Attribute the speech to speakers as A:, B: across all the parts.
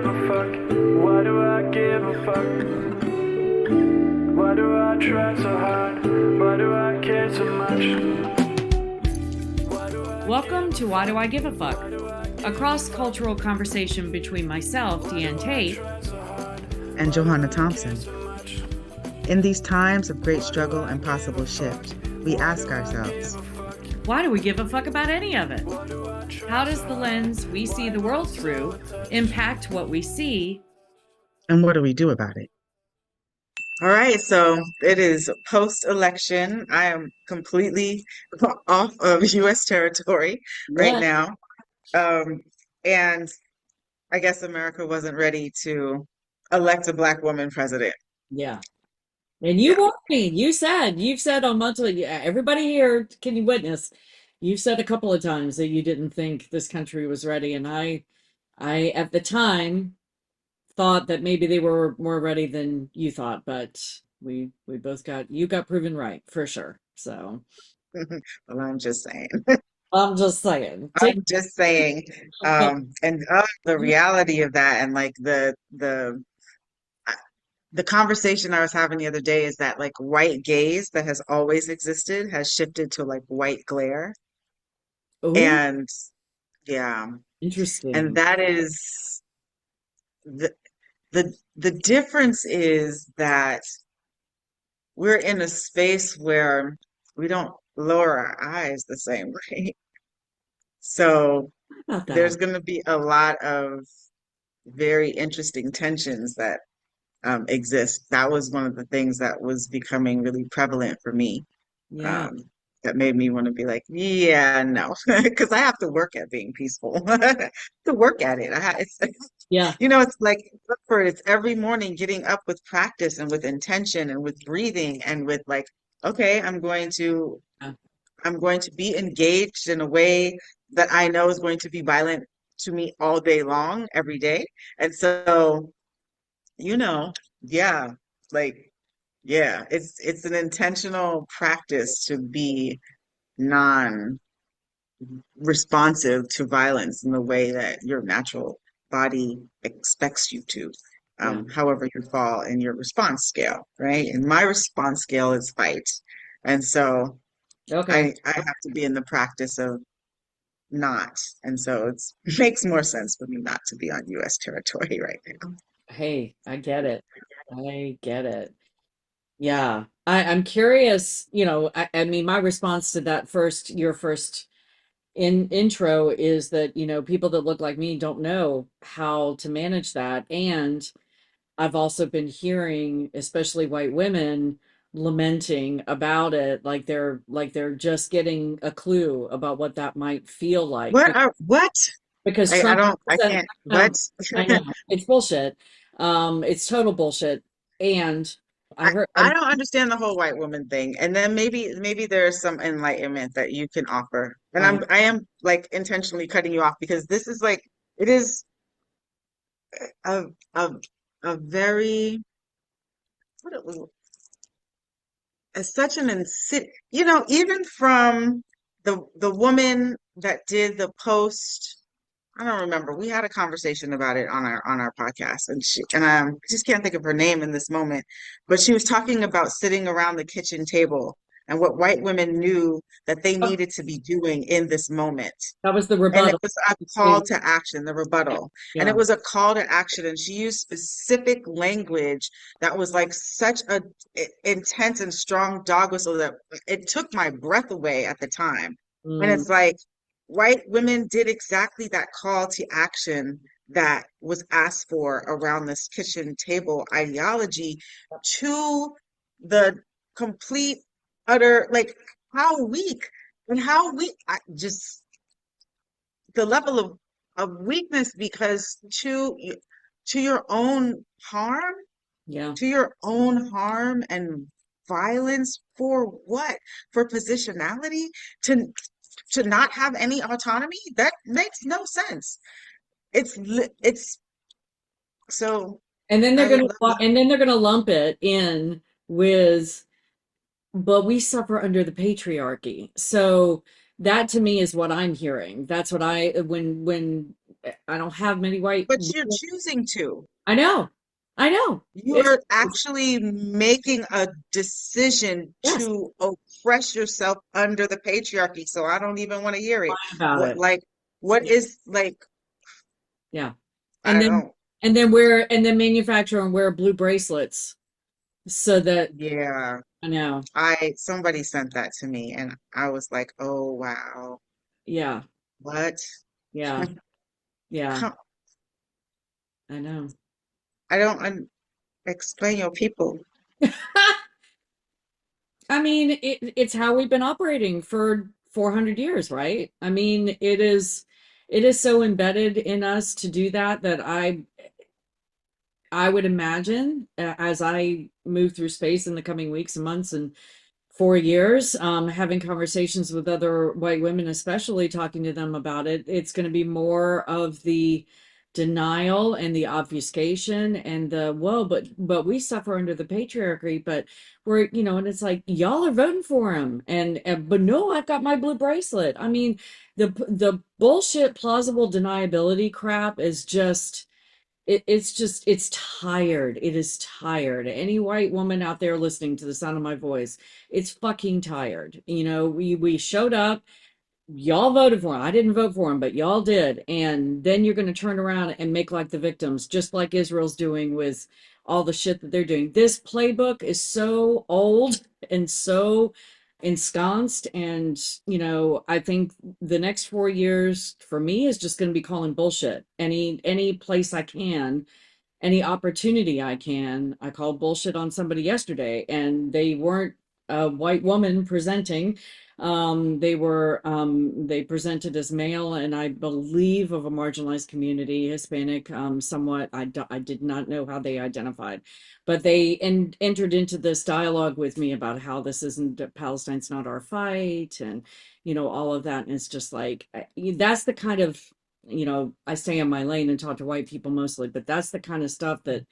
A: give a fuck? Why do I give a fuck? Why do I try so hard? Why do I care so much?
B: Welcome to Why Do I Give a Fuck? A cross-cultural conversation between myself, Deanne Tate,
C: and Johanna Thompson. In these times of great struggle and possible shift, we ask ourselves,
B: why do we give a fuck about any of it? How does the lens we see the world through impact what we see?
C: And what do we do about it? All right, so it is post-election. I am completely off of U.S. territory right now. And I guess America wasn't ready to elect a Black woman president.
D: Yeah. And you warned me. You've said on multiple, everybody here can you witness, you've said a couple of times that you didn't think this country was ready. And I at the time thought that maybe they were more ready than you thought, but we both you got proven right for sure. So
C: Well, I'm just saying.
D: I'm just saying.
C: I'm just saying. And the reality of that, and like the conversation I was having the other day is that like white gaze that has always existed has shifted to like white glare.
D: Oh,
C: And yeah,
D: interesting.
C: and that is the difference is that we're in a space where we don't lower our eyes the same way. So
D: How about
C: there's
D: that?
C: going to be a lot of very interesting tensions that exist. That was one of the things that was becoming really prevalent for me.
D: Yeah.
C: Um, that made me want to be like, yeah, no, because I have to work at being peaceful. I have to work at it. It's
D: Yeah.
C: it's like look for it. It's every morning getting up with practice and with intention and with breathing and with like, okay, I'm going to be engaged in a way that I know is going to be violent to me all day long, every day. And so, you know, yeah, like, yeah, it's an intentional practice to be non-responsive to violence in the way that your natural body expects you to.
D: Yeah.
C: However you fall in your response scale, right? And my response scale is fight. And so
D: Okay.
C: I have to be in the practice of not. And so it makes more sense for me not to be on US territory right now.
D: Hey, I get it. I get it. Yeah. I'm curious, I mean, my response to that your first intro is that, people that look like me don't know how to manage that. And I've also been hearing, especially white women, lamenting about it, like they're just getting a clue about what that might feel like.
C: What?
D: Because
C: I
D: Trump
C: don't, I
D: said,
C: can't, what?
D: I know, it's bullshit. It's total bullshit. And I heard,
C: I don't understand the whole white woman thing. And then maybe there's some enlightenment that you can offer. And
D: I,
C: I am like intentionally cutting you off because this is like it is a a a very what it was as such an insid even from the woman that did the post. I don't remember. We had a conversation about it on our podcast, and I just can't think of her name in this moment. But she was talking about sitting around the kitchen table and what white women knew that they
D: oh,
C: needed to be doing in this moment.
D: that was the
C: And it
D: rebuttal.
C: was a call to action, the rebuttal. And
D: Yeah.
C: it was a call to action. And she used specific language that was like such a intense and strong dog whistle that it took my breath away at the time. And
D: Mm,
C: it's like white women did exactly that call to action that was asked for around this kitchen table ideology to the complete, utter, like how weak and how weak I just the level of weakness because to your own harm,
D: yeah.
C: to your own harm and violence for what? For positionality? To to not have any autonomy? That makes no sense. It's so
D: And then they're
C: I
D: gonna
C: love that.
D: and then they're gonna lump it in with, but we suffer under the patriarchy. So that to me is what I'm hearing. That's what when I don't have many white.
C: But you're choosing to.
D: I know. I know.
C: You
D: It's
C: are actually making a decision
D: yes,
C: to oppress yourself under the patriarchy. So I don't even want to hear it.
D: about
C: What
D: it.
C: like what is like
D: Yeah. And
C: I
D: then
C: don't
D: manufacture and wear blue bracelets so that
C: yeah.
D: I know.
C: I somebody sent that to me and I was like, "Oh wow.
D: Yeah.
C: What?
D: Yeah. Yeah.
C: How,
D: I know.
C: I don't explain your people."
D: I mean, it's how we've been operating for 400 years, right? I mean, it is so embedded in us to do that that I would imagine as I move through space in the coming weeks and months and 4 years, having conversations with other white women, especially talking to them about it, it's going to be more of the denial and the obfuscation and the whoa, but we suffer under the patriarchy, but we're and it's like y'all are voting for him, and but no, I've got my blue bracelet. I mean, the bullshit plausible deniability crap is just it's just it's tired. It is tired. Any white woman out there listening to the sound of my voice, it's fucking tired. We showed up, y'all voted for him. I didn't vote for him, but y'all did. And then you're going to turn around and make like the victims, just like Israel's doing with all the shit that they're doing. This playbook is so old and so ensconced. And, I think the next 4 years for me is just going to be calling bullshit any place I can, any opportunity I can. I called bullshit on somebody yesterday, and they weren't a white woman presenting. They presented as male, and I believe of a marginalized community, Hispanic, somewhat. I did not know how they identified, but they entered into this dialogue with me about how this isn't Palestine's not our fight, and all of that. And it's just like that's the kind of I stay in my lane and talk to white people mostly, but that's the kind of stuff that,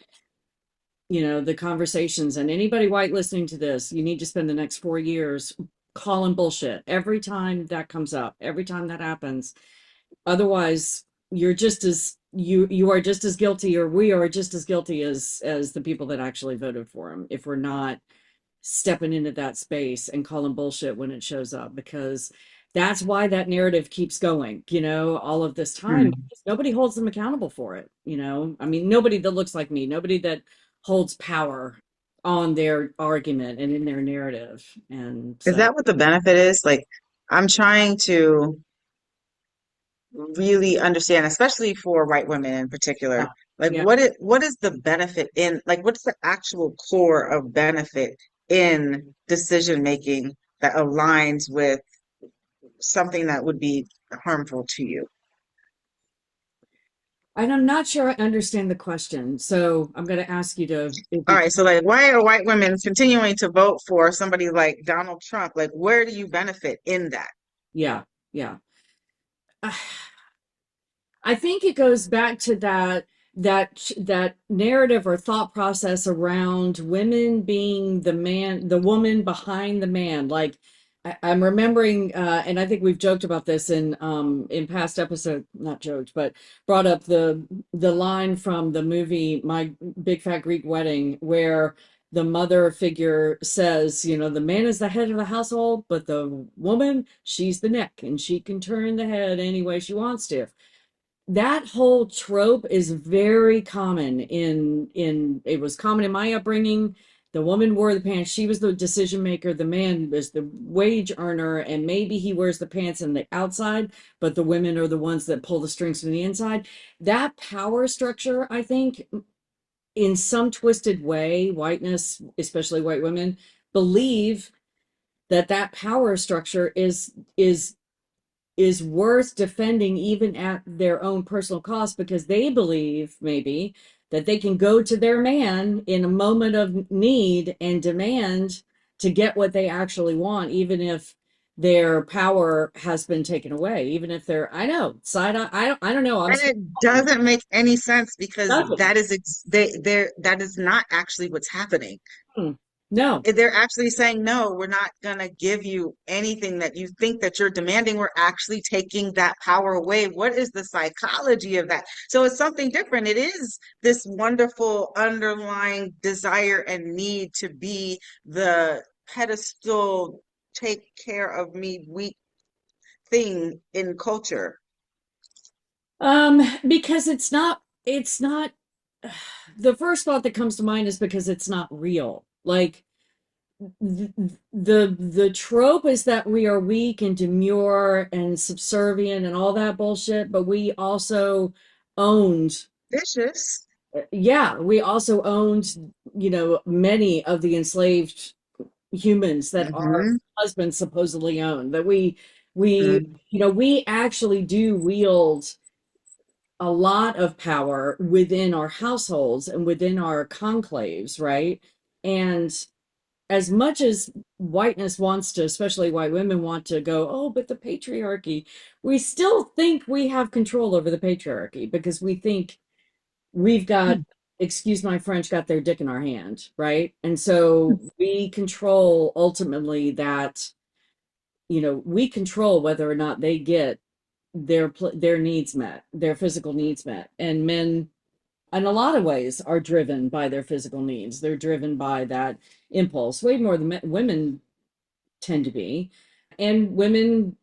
D: the conversations, and anybody white listening to this, you need to spend the next 4 years calling bullshit every time that comes up, every time that happens. Otherwise, you are just as guilty, or we are just as guilty as the people that actually voted for him, if we're not stepping into that space and calling bullshit when it shows up, because that's why that narrative keeps going, all of this time,
C: Hmm.
D: because nobody holds them accountable for it. I mean, nobody that looks like me, nobody that holds power on their argument and in their narrative. And
C: Is
D: so,
C: that what the benefit is? Like I'm trying to really understand, especially for white women in
D: yeah,
C: particular, like
D: yeah.
C: what is the benefit in like what's the actual core of benefit in decision making that aligns with something that would be harmful to you?
D: And I'm not sure I understand the question. So I'm going to ask you to, if
C: All
D: you
C: right,
D: can,
C: so like why are white women continuing to vote for somebody like Donald Trump? Like where do you benefit in that?
D: yeah, yeah. I think it goes back to that narrative or thought process around women being the woman behind the man. Like I'm remembering, and I think we've joked about this in past episode, not joked, but brought up the line from the movie My Big Fat Greek Wedding, where the mother figure says, the man is the head of the household, but the woman, she's the neck, and she can turn the head any way she wants to. That whole trope is very common in it was common in my upbringing. The woman wore the pants, she was the decision maker, the man was the wage earner, and maybe he wears the pants on the outside, but the women are the ones that pull the strings from the inside. That power structure, I think, in some twisted way, whiteness, especially white women, believe that power structure is worth defending even at their own personal cost, because they believe maybe that they can go to their man in a moment of need and demand to get what they actually want, even if their power has been taken away, even if they're I don't know, I'm
C: And
D: still
C: it doesn't make any sense because
D: nothing.
C: that is not actually what's happening.
D: No.
C: They're actually saying, no, we're not going to give you anything that you think that you're demanding. We're actually taking that power away. What is the psychology of that? So it's something different. It is this wonderful underlying desire and need to be the pedestal, take care of me, weak thing in culture.
D: Because it's not the first thought that comes to mind is because it's not real. Like the trope is that we are weak and demure and subservient and all that bullshit, but we also owned,
C: Vicious.
D: yeah, we also owned, many of the enslaved humans that our
C: Hmm.
D: husbands supposedly own. That we actually do wield a lot of power within our households and within our conclaves, right? And as much as whiteness wants to, especially white women want to go, oh, but the patriarchy, we still think we have control over the patriarchy because we think we've got, excuse my French, got their dick in our hand, right? And so we control ultimately that, we control whether or not they get their needs met, their physical needs met. And men in a lot of ways are driven by their physical needs. They're driven by that impulse way more than women tend to be. And women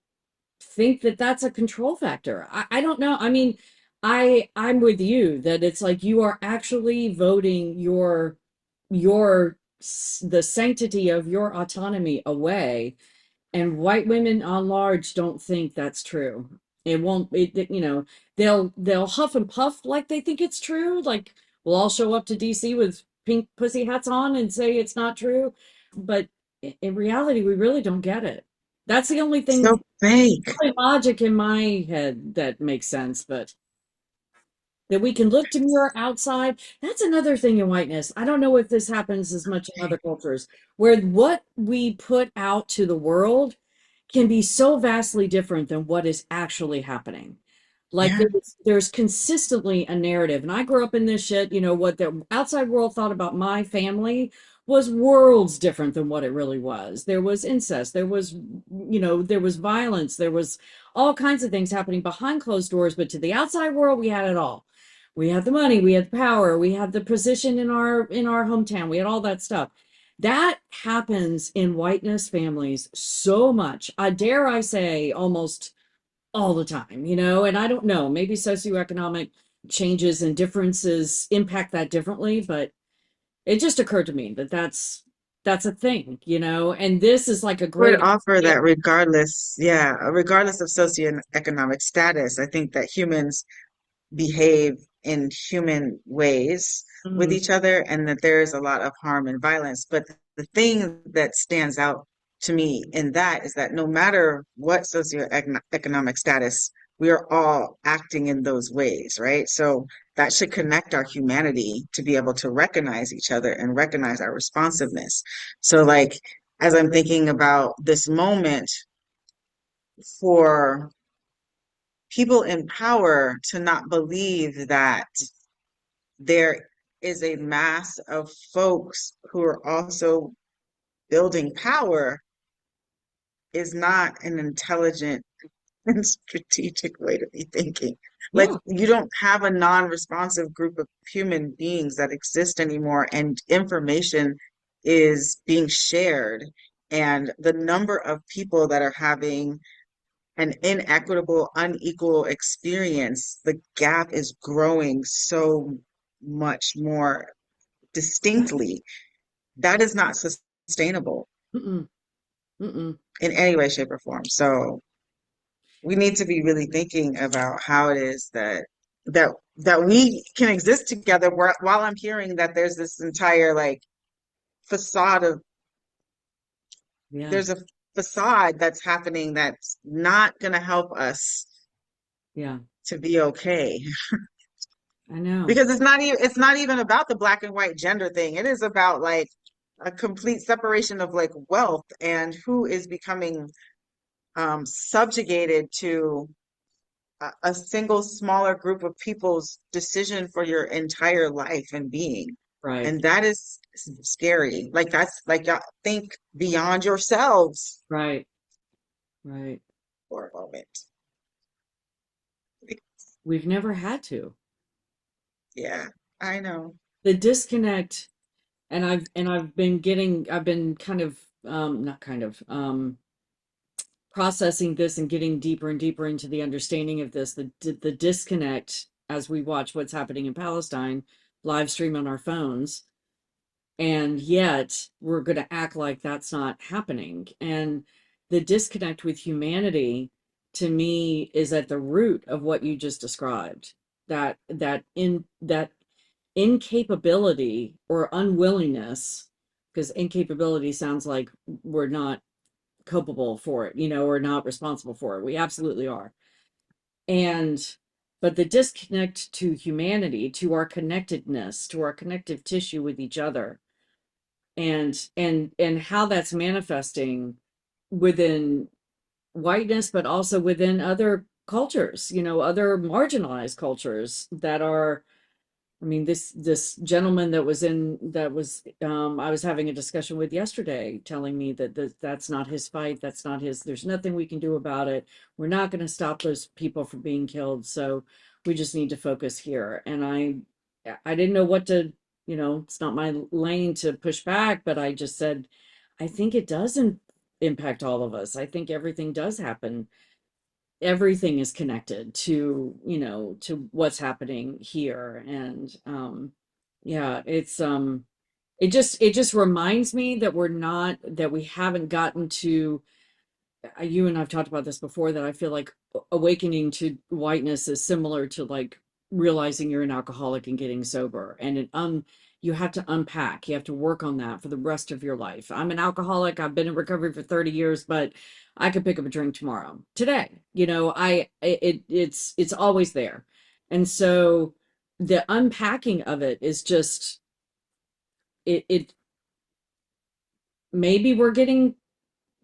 D: think that that's a control factor. I don't know. I mean, I'm with you that it's like you are actually voting your the sanctity of your autonomy away, and white women on large don't think that's true. It won't they'll huff and puff like they think it's true, like we'll all show up to DC with pink pussy hats on and say it's not true, but in reality we really don't get it. That's the only
C: So
D: thing,
C: fake.
D: only logic in my head that makes sense. But that we can look to mirror outside, that's another thing in whiteness. I don't know if this happens as much in other cultures, where what we put out to the world can be so vastly different than what is actually happening. Like
C: Yeah.
D: there's consistently a narrative. And I grew up in this shit, what the outside world thought about my family was worlds different than what it really was. There was incest, there was violence, there was all kinds of things happening behind closed doors, but to the outside world, we had it all. We had the money, we had the power, we had the position in our hometown, we had all that stuff. That happens in whiteness families so much. Dare I say, almost all the time, and I don't know, maybe socioeconomic changes and differences impact that differently, but it just occurred to me that that's a thing, and this is like a
C: Would
D: great
C: offer that
D: example.
C: regardless, yeah, regardless of socioeconomic status, I think that humans behave in human ways with
D: Mhm.
C: each other and that there is a lot of harm and violence. But the thing that stands out to me in that is that no matter what socioeconomic status, we are all acting in those ways, right? So that should connect our humanity to be able to recognize each other and recognize our responsiveness. So, like, as I'm thinking about this moment for people in power to not believe that there is a mass of folks who are also building power is not an intelligent and strategic way to be thinking. Like,
D: Yeah.
C: you don't have a non-responsive group of human beings that exist anymore, and information is being shared. And the number of people that are having an inequitable, unequal experience, the gap is growing so much more distinctly. That is not sustainable
D: Mm-mm. Mm-mm.
C: in any way, shape, or form. So we need to be really thinking about how it is that we can exist together while I'm hearing that there's this entire like facade of
D: Yeah.
C: there's a facade that's happening that's not going to help us
D: Yeah.
C: to be okay.
D: I know.
C: Because it's not even about the black and white gender thing. It is about like a complete separation of like wealth and who is becoming subjugated to a single smaller group of people's decision for your entire life and being.
D: Right.
C: And that is scary. Like that's like y'all think beyond yourselves
D: Right. Right.
C: for a moment.
D: We've never had to.
C: Yeah, I know.
D: The disconnect, and I've been kind of not kind of processing this and getting deeper and deeper into the understanding of this, the disconnect as we watch what's happening in Palestine live stream on our phones, and yet we're going to act like that's not happening. And the disconnect with humanity to me is at the root of what you just described, that incapability or unwillingness, because incapability sounds like we're not culpable for it, or not responsible for it. We absolutely are. And but the disconnect to humanity, to our connectedness, to our connective tissue with each other, and how that's manifesting within whiteness, but also within other cultures, other marginalized cultures that are, I mean, this gentleman I was having a discussion with yesterday, telling me that's not his fight, that's not his. There's nothing we can do about it. We're not going to stop those people from being killed, so we just need to focus here. And I didn't know what to, it's not my lane to push back, but I just said, I think it doesn't impact all of us. I think everything does happen, everything is connected to, to what's happening here. And yeah, it just reminds me that we haven't gotten to, you and I've talked about this before, that I feel like awakening to whiteness is similar to like realizing you're an alcoholic and getting sober. And you have to unpack, you have to work on that for the rest of your life. I'm an alcoholic. I've been in recovery for 30 years, but I could pick up a drink tomorrow, today. It's always there. And so the unpacking of it is just, it maybe we're getting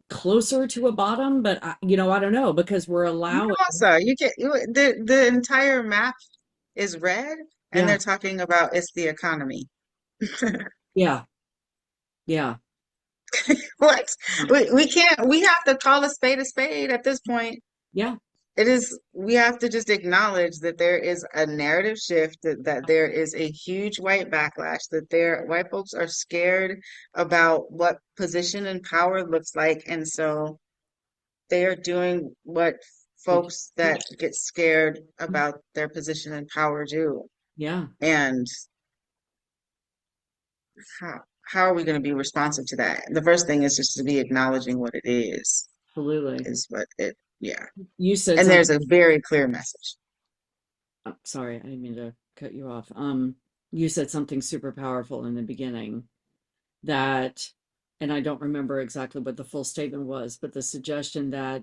D: closer to a bottom, but I don't know, because we're allowing.
C: Also, the entire map is red, and
D: Yeah,
C: they're talking about it's the economy.
D: yeah, yeah,
C: What? We can't, we have to call a spade at this point.
D: yeah,
C: It is, we have to just acknowledge that there is a narrative shift, that there is a huge white backlash, that white folks are scared about what position and power looks like. And so they are doing what
D: we
C: folks that get scared about their position and power do.
D: yeah,
C: And how are we going to be responsive to that? The first thing is just to be acknowledging what it
D: absolutely.
C: is what it, yeah.
D: You said
C: And
D: something.
C: there's a very clear message.
D: Oh, sorry, I didn't mean to cut you off. You said something super powerful in the beginning, that, and I don't remember exactly what the full statement was, but the suggestion that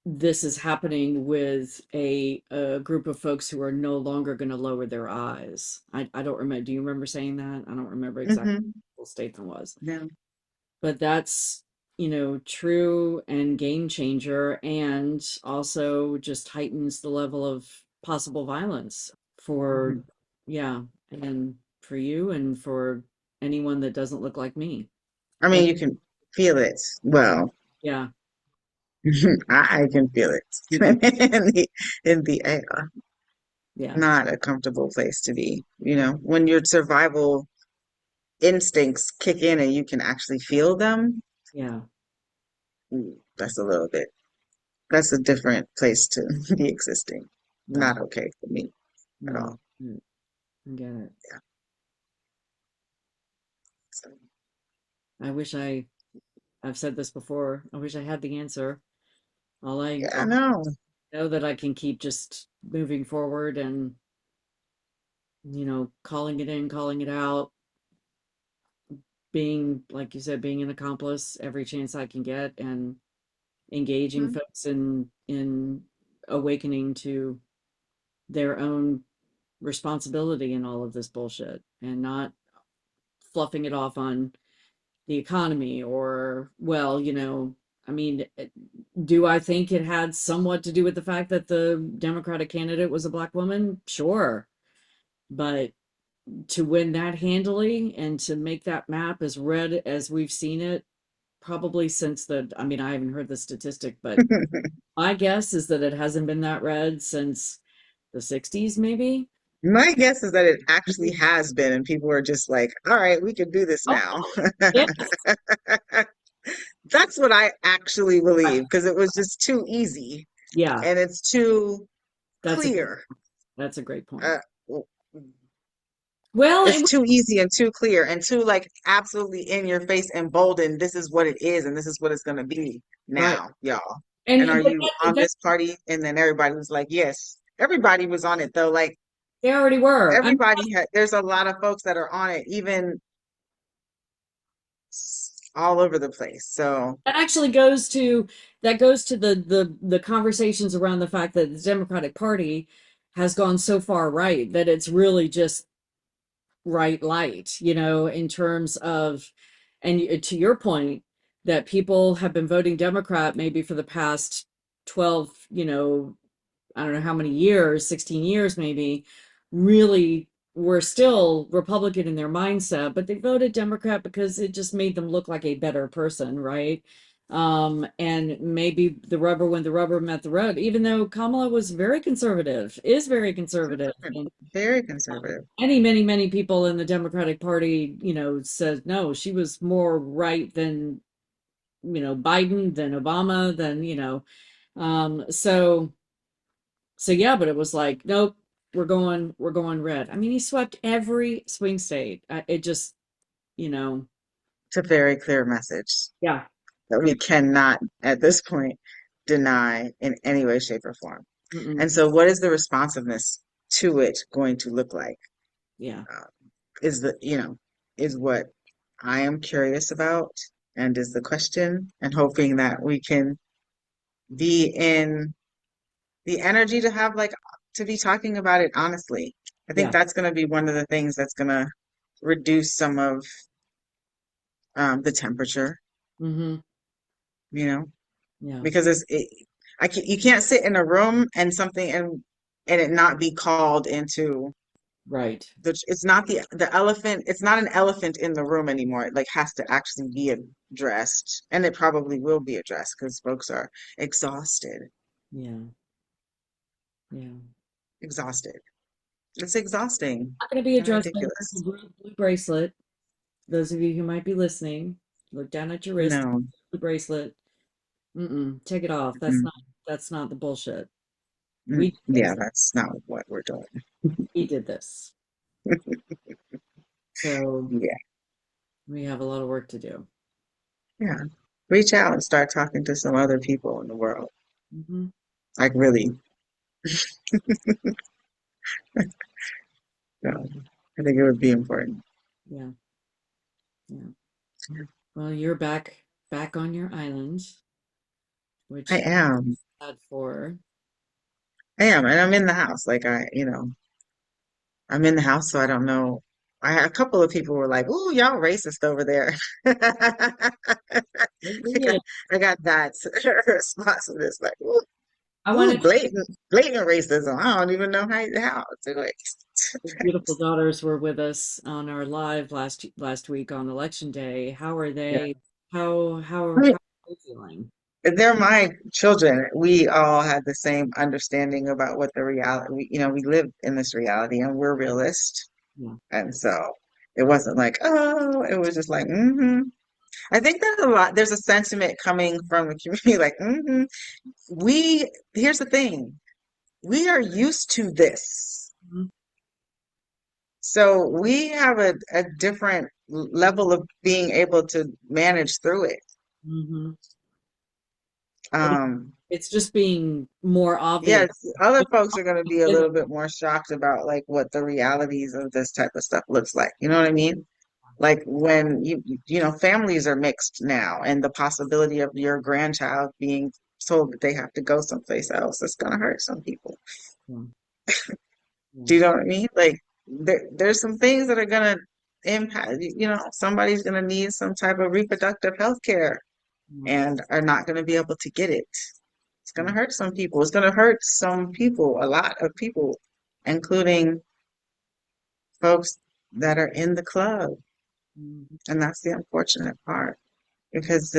D: this is happening with a group of folks who are no longer going to lower their eyes. I don't remember. Do you remember saying that? I don't remember exactly
C: Hmm.
D: what the full statement was,
C: Yeah.
D: but that's, true and game changer, and also just heightens the level of possible violence for,
C: Mhm.
D: yeah, and for you and for anyone that doesn't look like me.
C: I
D: And
C: mean, you can feel it. Well,
D: yeah,
C: I can feel it in the air.
D: yeah,
C: Not a comfortable place to be. When your survival instincts kick in and you can actually feel them,
D: yeah,
C: that's a little bit, that's a different place to be existing.
D: right.
C: Not okay for me at
D: No,
C: all.
D: I get it.
C: Yeah. So,
D: I wish I've said this before. I wish I had the answer.
C: yeah, I
D: All
C: know.
D: I know that I can keep just moving forward and, calling it in, calling it out, being, like you said, being an accomplice every chance I can get, and engaging
C: Mhm.
D: folks in awakening to their own responsibility in all of this bullshit, and not fluffing it off on the economy, or, well, I mean, do I think it had somewhat to do with the fact that the Democratic candidate was a black woman? Sure. But to win that handily and to make that map as red as we've seen it probably since I mean, I haven't heard the statistic, but my guess is that it hasn't been that red since the 60s, maybe.
C: My guess is that it actually has been, and people are just like, all right, we can do this
D: Oh,
C: now.
D: yes.
C: That's what I actually believe because it was just too easy
D: Yeah,
C: and it's too
D: that's a
C: clear.
D: that's a great point.
C: Uh,
D: Well,
C: it's too easy and too clear and too like absolutely in your face and bold, and this is what it is and this is what it's going to be
D: right.
C: now, y'all.
D: And
C: And are
D: but
C: you on
D: that
C: this party? And then everybody was like, yes. Everybody was on it though. Like
D: they already were. I mean,
C: everybody had, there's a lot of folks that are on it, even all over the place. So
D: that actually goes to the conversations around the fact that the Democratic Party has gone so far right that it's really just right light, in terms of, and to your point, that people have been voting Democrat maybe for the past 12, I don't know how many years, 16 years maybe, really were still Republican in their mindset, but they voted Democrat because it just made them look like a better person, right? And maybe the rubber, when the rubber met the road, even though Kamala was very conservative, is very conservative, and
C: very conservative.
D: many people in the Democratic Party, said no, she was more right than, Biden, than Obama, than, so yeah, but it was like, nope, we're going red. I mean, he swept every swing state. It just, you know,
C: It's a very clear message
D: yeah,
C: that we
D: very,
C: cannot at this point deny in any way, shape, or form.
D: mm-mm,
C: And so, what is the responsiveness to it going to look like?
D: yeah,
C: Uh, is the, is what I am curious about, and is the question, and hoping that we can be in the energy to have like to be talking about it honestly. I think
D: yeah,
C: that's going to be one of the things that's going to reduce some of the temperature,
D: mm-hmm,
C: you know,
D: yeah,
C: because you can't sit in a room and something and it not be called into
D: right,
C: it's not the elephant, it's not an elephant in the room anymore. It like has to actually be addressed, and it probably will be addressed because folks are exhausted,
D: yeah, yeah.
C: exhausted. It's exhausting
D: Not going to be
C: and
D: addressed by the
C: ridiculous.
D: blue bracelet. Those of you who might be listening, look down at your wrist,
C: No.
D: blue bracelet. Mm-mm, take it off.
C: Mm,
D: That's not the bullshit.
C: mm,
D: We did
C: yeah,
D: this.
C: that's not what we're doing.
D: We did this. So
C: Yeah,
D: we have a lot of work to do.
C: yeah. Reach out and start talking to some other people in the world.
D: Hmm.
C: Like really. So, I think it would be important.
D: Yeah, yeah. Well, you're back on your island,
C: I
D: which
C: am.
D: I'm sad for.
C: I am. And I'm in the house. Like I'm in the house, so I don't know. A couple of people were like, "Ooh, y'all racist over there."
D: Yeah.
C: I got that response from this, like, "Ooh,
D: I
C: ooh,
D: wanted
C: blatant racism. I don't even know how to do it."
D: Your beautiful daughters were with us on our live last week on election day. How are
C: Yeah.
D: they? How
C: I mean,
D: are they feeling?
C: they're my children. We all had the same understanding about what the reality, we live in this reality and we're realists.
D: Yeah.
C: And so it wasn't like, oh, it was just like, mm-hmm. I think there's a sentiment coming from the community like, mm-hmm. Here's the thing, we are used to this.
D: Mhm.
C: So we have a different level of being able to manage through it.
D: Mhm. It,
C: Um,
D: it's just being more obvious.
C: yes, other folks are going to be a little bit more shocked about like what the realities of this type of stuff looks like. You know what I mean? Like when families are mixed now, and the possibility of your grandchild being told that they have to go someplace else, it's gonna hurt some people.
D: Yeah,
C: Do
D: yeah,
C: you know what I mean? Like there's some things that are gonna impact, somebody's gonna need some type of reproductive health care
D: yeah,
C: and are not gonna be able to get it. It's
D: yeah.
C: gonna hurt some people. It's gonna hurt some people, a lot of people, including folks. that are in the club.
D: Mhm.
C: And that's the unfortunate part because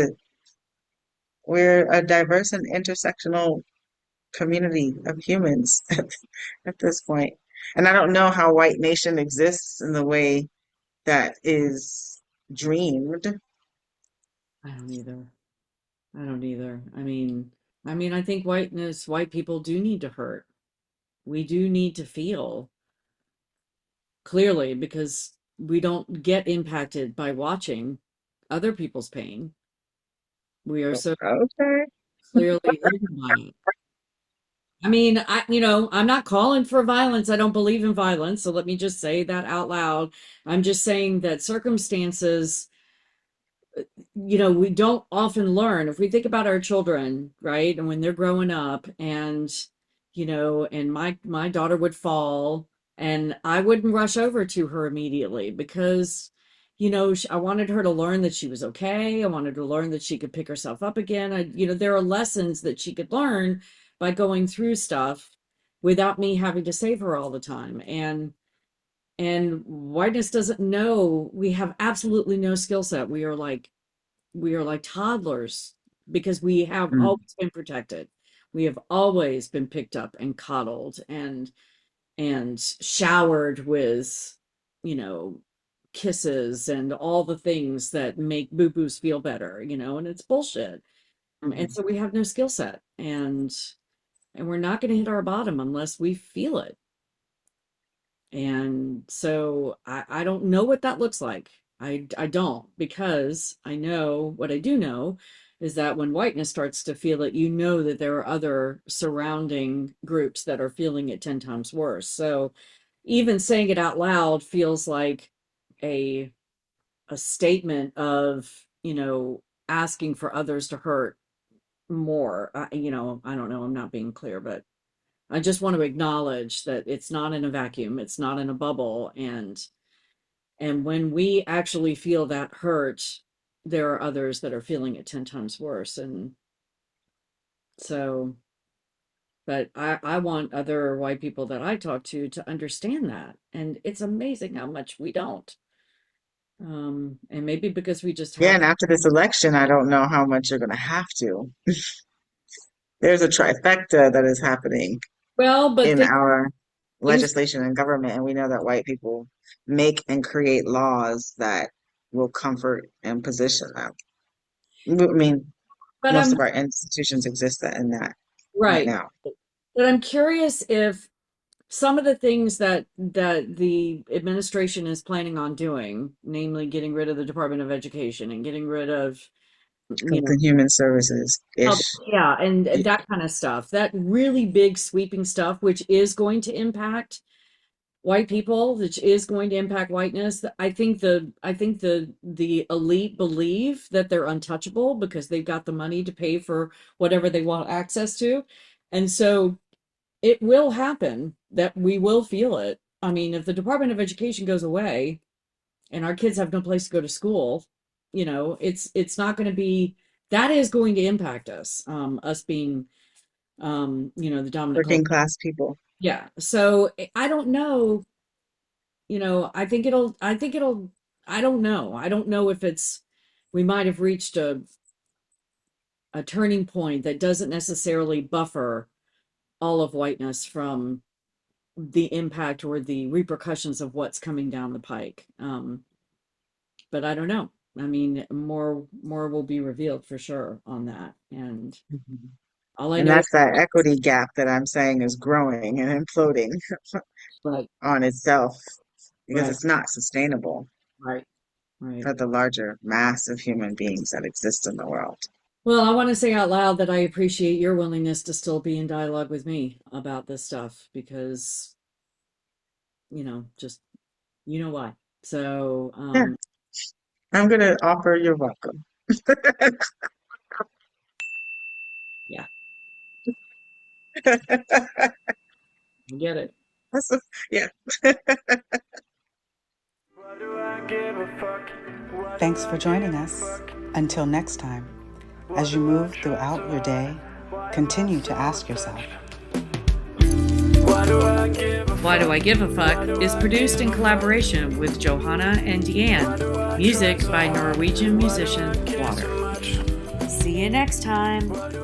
C: we're a diverse and intersectional community of humans at this point. And I don't know how white nation exists in the way that is dreamed.
D: I don't either. I don't either. I think white people do need to hurt. We do need to feel clearly because we don't get impacted by watching other people's pain. We are so
C: Okay.
D: clearly hidden by it. I'm not calling for violence. I don't believe in violence. So let me just say that out loud. I'm just saying that circumstances, we don't often learn. If we think about our children, right? And when they're growing up and my daughter would fall and I wouldn't rush over to her immediately because I wanted her to learn that she was okay. I wanted to learn that she could pick herself up again. There are lessons that she could learn by going through stuff without me having to save her all the time. And whiteness doesn't know, we have absolutely no skill set. We are like toddlers because we have
C: Mm,
D: always been protected. We have always been picked up and coddled and showered with, you know, kisses and all the things that make boo-boos feel better, and it's bullshit. And
C: mhm.
D: so we have no skill set and we're not going to hit our bottom unless we feel it. And so I don't know what that looks like. I don't, because I know what I do know is that when whiteness starts to feel it, that there are other surrounding groups that are feeling it 10 times worse. So even saying it out loud feels like a a statement of, asking for others to hurt more. I don't know, I'm not being clear, but I just want to acknowledge that it's not in a vacuum, it's not in a bubble, and when we actually feel that hurt, there are others that are feeling it 10 times worse. And so, but I want other white people that I talk to understand that. And it's amazing how much we don't. And maybe because we just
C: Yeah,
D: have,
C: and after this election, I don't know how much you're going to have to. There's a trifecta that is happening
D: well, but
C: in our
D: things,
C: legislation and government, and we know that white people make and create laws that will comfort and position them. I mean,
D: but
C: most
D: I'm
C: of our institutions exist in that right
D: right.
C: now.
D: But I'm curious if some of the things that the administration is planning on doing, namely getting rid of the Department of Education and getting rid of, you
C: Health
D: know,
C: and Human Services
D: health,
C: ish.
D: yeah, and that kind of stuff, that really big sweeping stuff, which is going to impact white people, which is going to impact whiteness. I think the elite believe that they're untouchable because they've got the money to pay for whatever they want access to. And so it will happen that we will feel it. I mean, if the Department of Education goes away and our kids have no place to go to school, it's not going to be, that is going to impact us, us being, the dominant culture.
C: Working class people.
D: Yeah. So I don't know, I don't know. I don't know if we might have reached a turning point that doesn't necessarily buffer all of whiteness from the impact or the repercussions of what's coming down the pike. But I don't know. I mean, more will be revealed for sure on that. And
C: Mhm.
D: all I
C: And
D: know is
C: that's that equity gap that I'm saying is growing and imploding
D: right,
C: on itself because
D: right,
C: it's not sustainable
D: right, right.
C: for the larger mass of human beings that exist in the world.
D: Well, I want to say out loud that I appreciate your willingness to still be in dialogue with me about this stuff because, just why. So,
C: Yeah, I'm gonna offer you're welcome.
D: yeah, I get it.
C: That's yeah.
A: Why do I give a fuck? Why do
E: Thanks for
A: I
E: joining
A: give a
E: us.
A: fuck?
E: Until next time,
A: Why
E: as you
A: do I
E: move
A: try
E: throughout
A: so
E: your day,
A: hard? Why am I
E: continue to
A: so
E: ask yourself,
A: attached? Why do I give a
B: Why Do I Give a Fuck is produced in collaboration with Johanna and Deanne. Music by Norwegian musician Water. See you next time.